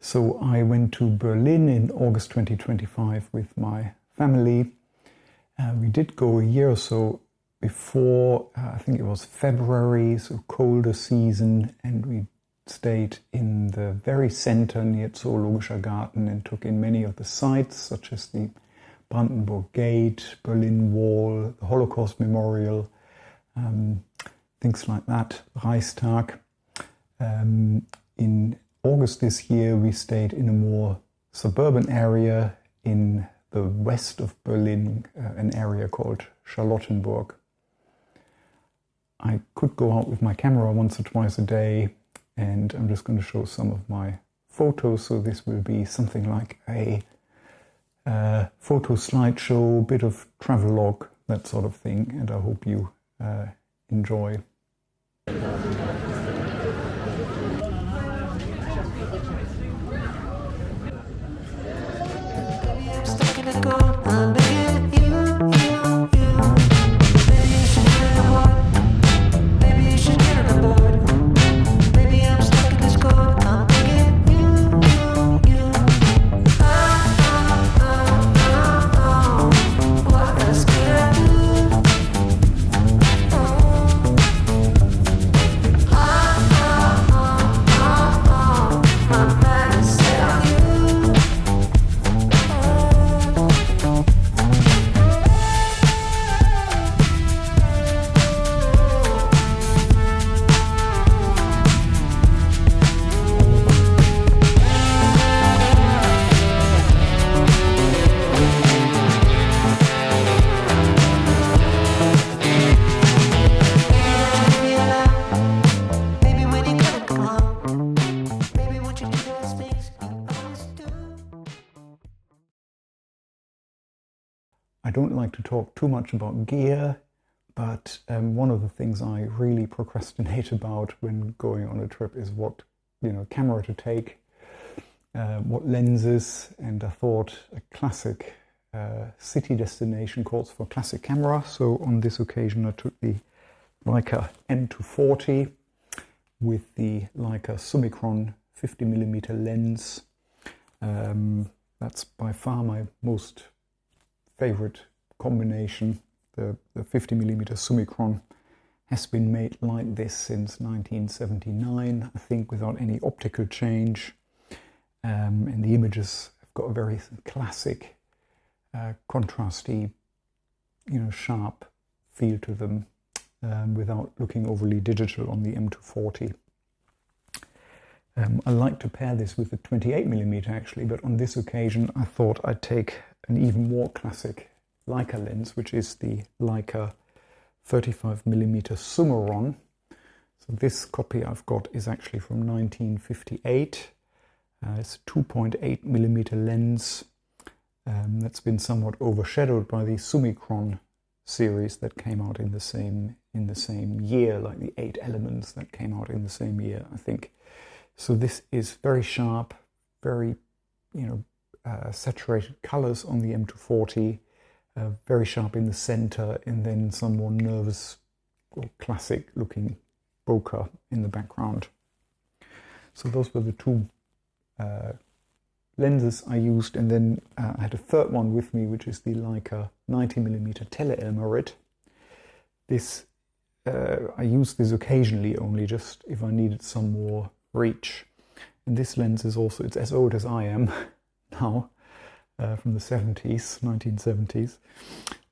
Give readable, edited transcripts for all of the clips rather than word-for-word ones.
So I went to Berlin in August 2025 with my family. We did go a year or so before, I think it was February, so colder season, and we stayed in the very center near Zoologischer Garten and took in many of the sites, such as the Brandenburg Gate, Berlin Wall, the Holocaust Memorial, things like that, Reichstag. In August this year, we stayed in a more suburban area in the west of Berlin, an area called Charlottenburg. I could go out with my camera once or twice a day, and I'm just going to show some of my photos. So this will be something like a photo slideshow, a bit of travelogue, that sort of thing, and I hope you enjoy. I don't like to talk too much about gear, but one of the things I really procrastinate about when going on a trip is what camera to take, what lenses, and I thought a classic city destination calls for classic camera. So on this occasion I took the Leica M240 with the Leica Summicron 50mm lens. That's by far my most favorite combination. The 50mm Summicron has been made like this since 1979, I think, without any optical change. And the images have got a very classic, contrasty, sharp feel to them, without looking overly digital on the M240. I like to pair this with the 28mm actually, but on this occasion I thought I'd take an even more classic Leica lens, which is the Leica 35mm Summaron. So this copy I've got is actually from 1958. It's a 2.8mm lens that's been somewhat overshadowed by the Summicron series that came out in the same year, like the 8 Elements that came out in the same year, I think. So this is very sharp, very saturated colors on the M240, very sharp in the center, and then some more nervous or classic looking bokeh in the background. So those were the two lenses I used, and then I had a third one with me, which is the Leica 90mm Tele-Elmarit. This I use this occasionally, only just if I needed some more reach. And this lens is also, it's as old as I am now, from the 1970s.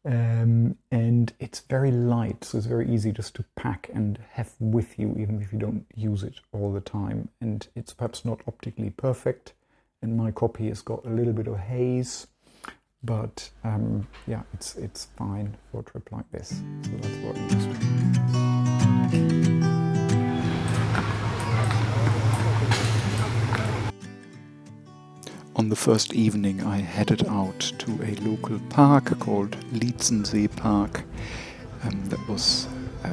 And it's very light, so it's very easy just to pack and have with you, even if you don't use it all the time. And it's perhaps not optically perfect, and my copy has got a little bit of haze, but yeah, it's fine for a trip like this. So that's what I used. On the first evening I headed out to a local park called Lietzensee Park that was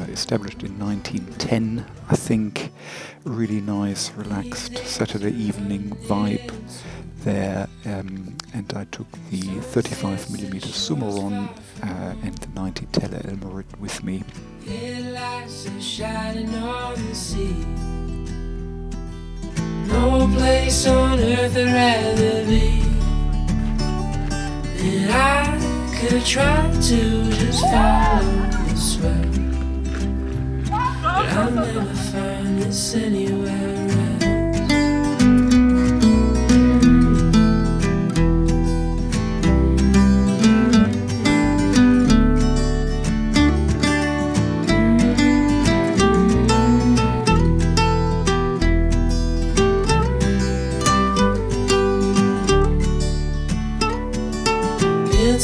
established in 1910, I think. Really nice, relaxed Saturday evening vibe there, and I took the 35mm Summaron and the 90 Tele-Elmarit with me. Headlights are shining on the sea. No no place on earth I'd rather be. And I could try to just follow the sweat, but I'll never find this anywhere else.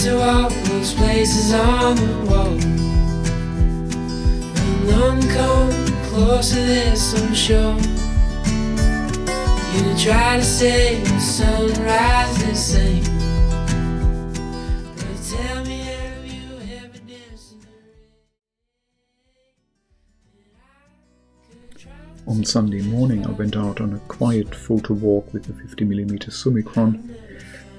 To all those places on the wall, when none come close to this, I'm sure. You try to say the sunrise the same, but tell me, have you ever danced in the rain? On Sunday morning I went out on a quiet photo walk with the 50mm Summicron.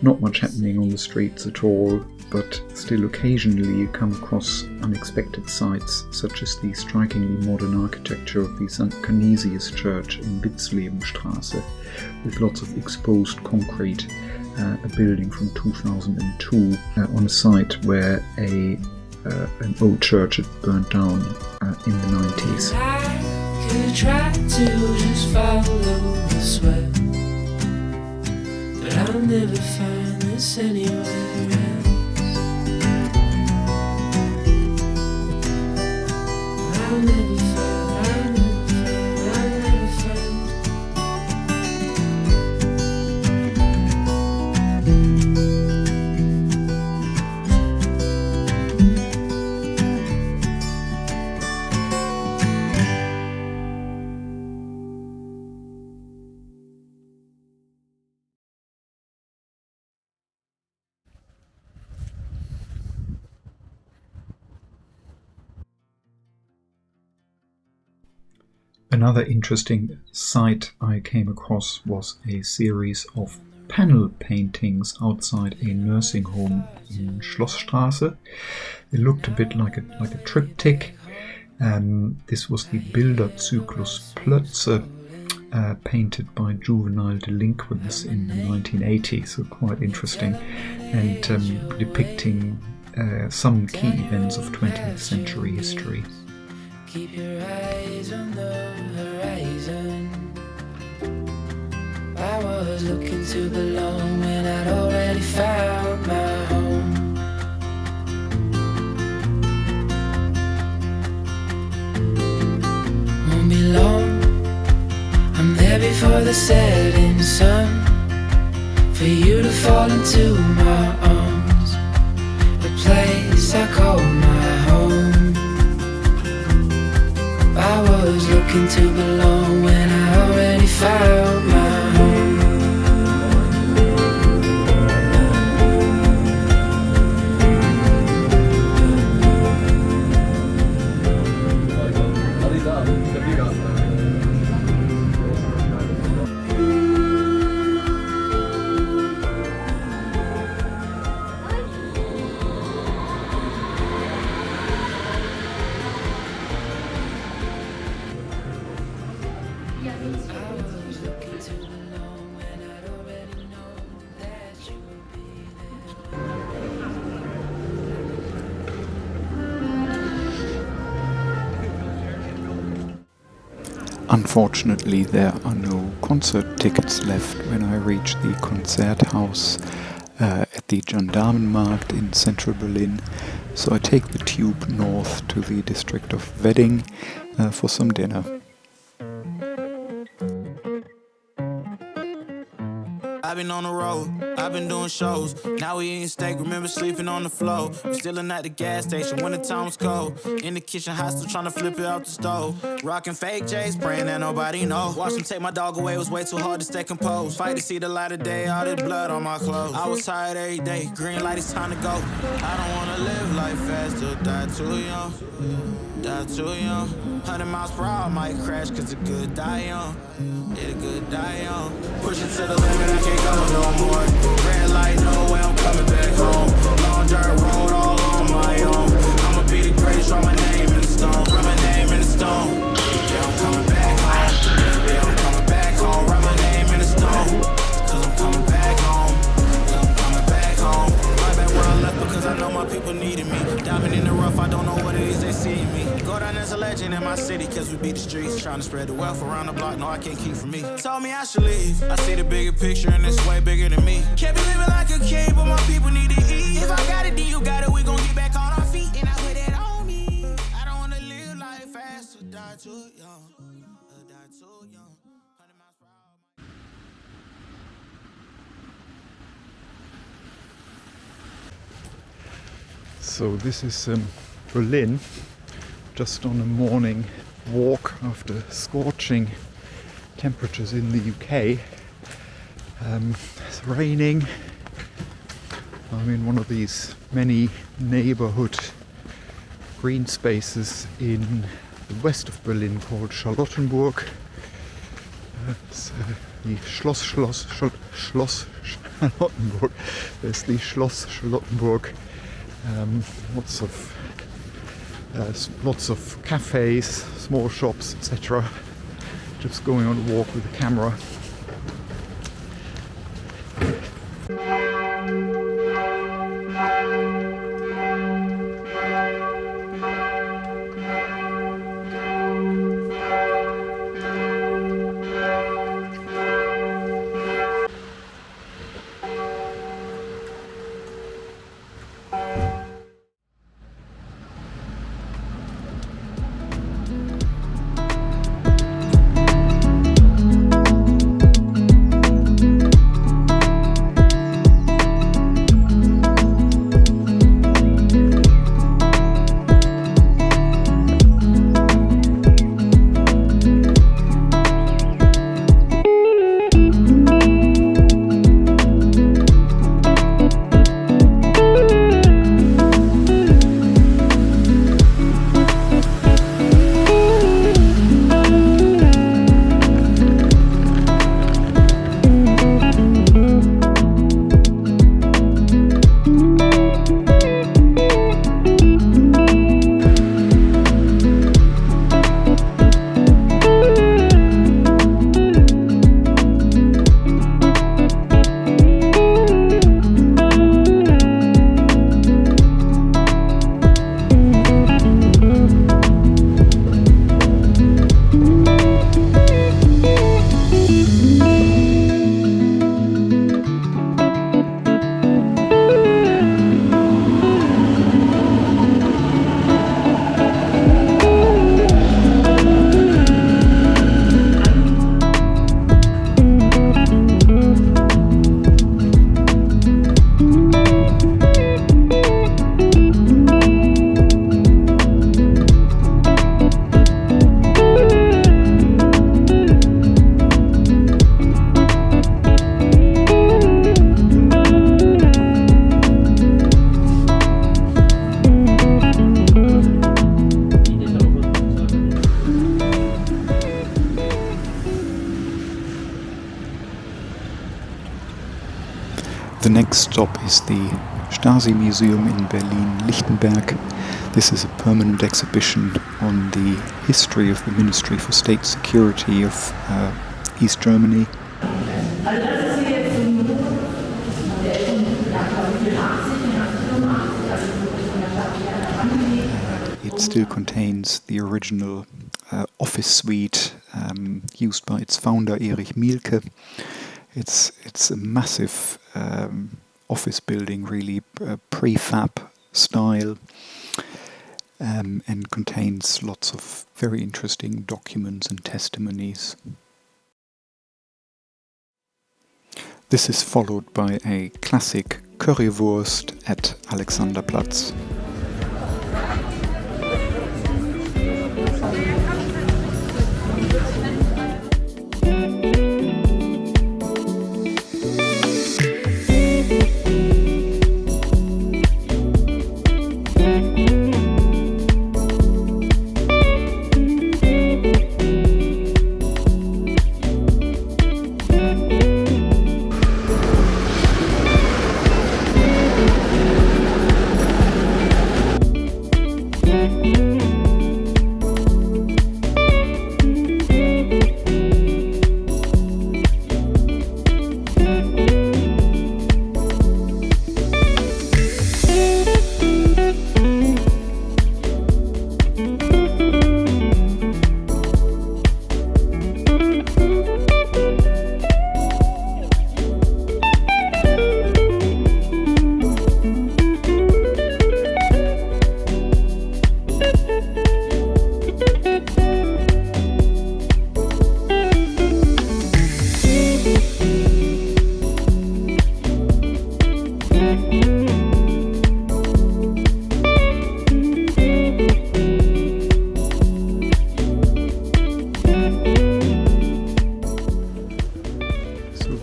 Not much happening on the streets at all, but still occasionally you come across unexpected sights, such as the strikingly modern architecture of the St. Canisius Church in Witzlebenstraße, with lots of exposed concrete, a building from 2002 on a site where an old church had burnt down in the 90s. I could try to just follow the sweat, but I'll never find this anywhere else. I'll never find. Another interesting sight I came across was a series of panel paintings outside a nursing home in Schlossstraße. It looked a bit like a triptych. This was the Bilderzyklus Plötze, painted by juvenile delinquents in the 1980s, so quite interesting, and depicting some key events of 20th century history. Keep your eyes on the horizon. I was looking to belong when I'd already found my home. Won't be long, I'm there before the setting sun, for you to fall into my arms, a place I call my home. I was looking to belong when I already found my home. Unfortunately, there are no concert tickets left when I reach the Konzerthaus at the Gendarmenmarkt in central Berlin, so I take the tube north to the district of Wedding for some dinner. I've been on the road, I've been doing shows. Now we eating steak, remember sleeping on the floor. We stealing at the gas station when the time was cold. In the kitchen, hot, still trying to flip it out the stove. Rocking fake J's, praying that nobody know. Watch them take my dog away, it was way too hard to stay composed. Fight to see the light of day, all this blood on my clothes. I was tired every day, green light, it's time to go. I don't wanna live life fast or die too young. Die too young. 100 miles per hour, might crash, cause a good die young. Yeah, a good die young. Push it to the limit, I can't go no more. Red light, no way, I'm coming back home. Long dirt road, all on my own. I'ma be the greatest, write my name in the stone. Write my name in the stone. Yeah, I'm coming back home. Yeah, I'm coming back home. Write my name in the stone. city cause we beat the streets. Trying to spread the wealth around the block, no I can't keep from me. Told me I should leave, I see the bigger picture and it's way bigger than me. Can't be living like a king, but my people need to eat. If I got it, then you got it, we gon' get back on our feet. And I put it on me. I don't wanna live life fast or die too young. Or die too young. 100 miles per hour. So this is Berlin, just on a morning walk after scorching temperatures in the UK. It's raining. I'm in one of these many neighborhood green spaces in the west of Berlin called Charlottenburg. It's the Schloss Charlottenburg. There's the Schloss Charlottenburg. Lots of cafes, small shops, etc. Just going on a walk with the camera. The next stop is the Stasi Museum in Berlin-Lichtenberg. This is a permanent exhibition on the history of the Ministry for State Security of East Germany. It still contains the original office suite used by its founder Erich Mielke. It's a massive office building, really prefab style, and contains lots of very interesting documents and testimonies. This is followed by a classic Currywurst at Alexanderplatz.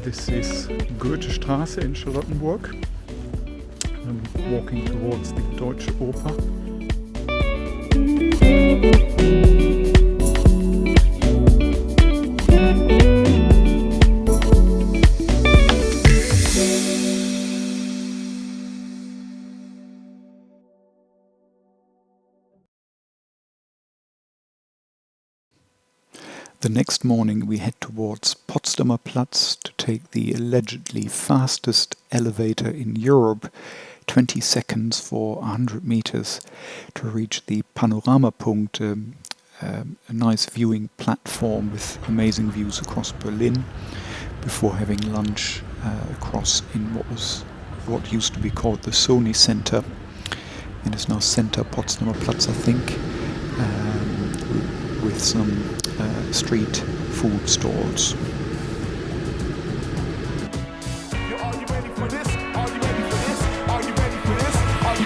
This is Goethestraße in Charlottenburg. I'm walking towards the Deutsche Oper. The next morning we head towards Potsdamer Platz to take the allegedly fastest elevator in Europe, 20 seconds for 100 meters, to reach the Panoramapunkt, a nice viewing platform with amazing views across Berlin, before having lunch across in what used to be called the Sony Center, and is now Center Potsdamer Platz, I think, with some street food stalls. Are you ready for this? Are you ready for this? Are you ready for this? Are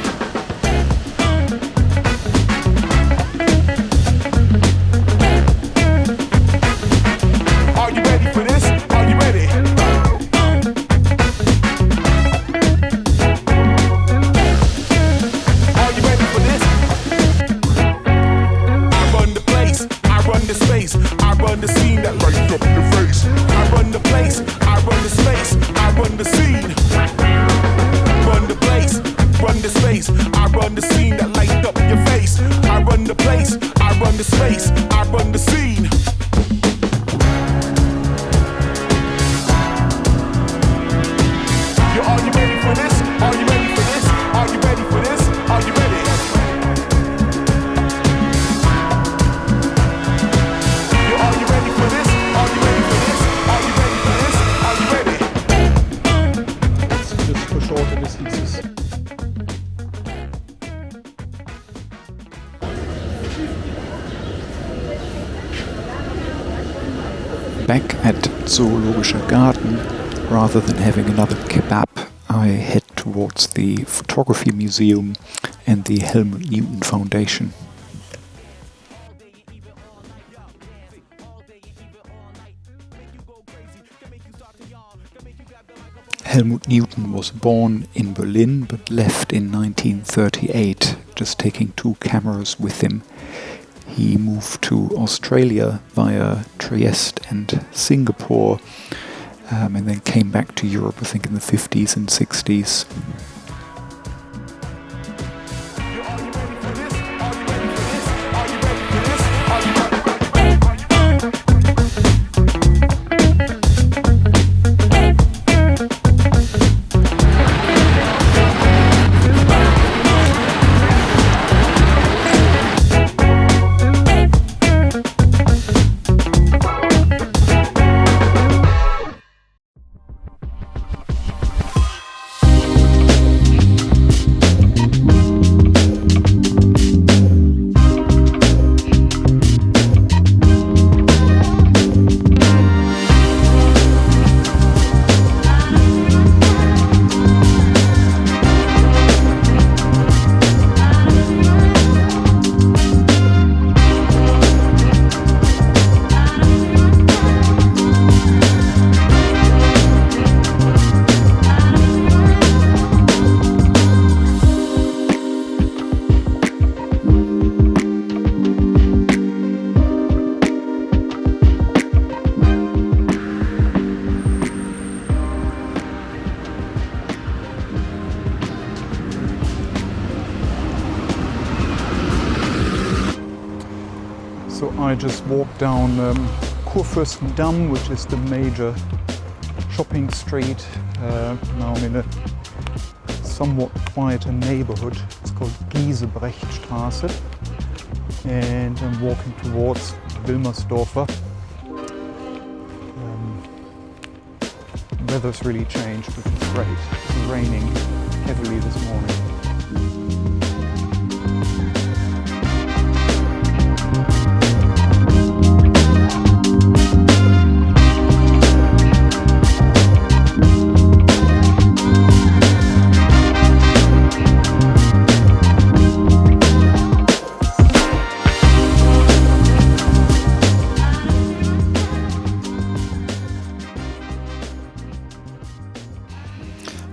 you ready for this? Are you ready? Are you ready for this? I run the place, I run the space, I run the scene that lights up your face. I run the place, I run the space, I run the scene. Run the place, run the space, I run the scene that light up your face. I run the place, I run the space, I run the scene. Are you ready for this? Are you ready for this? Are you ready for this? Are you ready? Are you ready for this? Are you ready for this? Are you ready for this? Are you ready? It's just for shorter distances. Back at Zoologischer Garten, rather than having another kebab, I head towards the Photography Museum and the Helmut Newton Foundation. Helmut Newton was born in Berlin but left in 1938, just taking 2 cameras with him. He moved to Australia via Trieste and Singapore, and then came back to Europe, I think, in the 50s and 60s. So I just walked down Kurfürstendamm, which is the major shopping street. Now I'm in a somewhat quieter neighborhood. It's called Giesebrechtstraße, and I'm walking towards Wilmersdorfer. The weather's really changed, which is great. It's raining heavily this morning.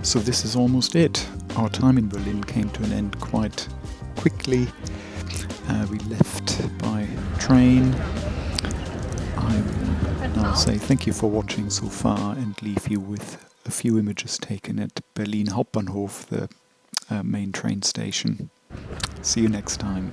So this is almost it. Our time in Berlin came to an end quite quickly. We left by train. I will now say thank you for watching so far and leave you with a few images taken at Berlin Hauptbahnhof, the main train station. See you next time.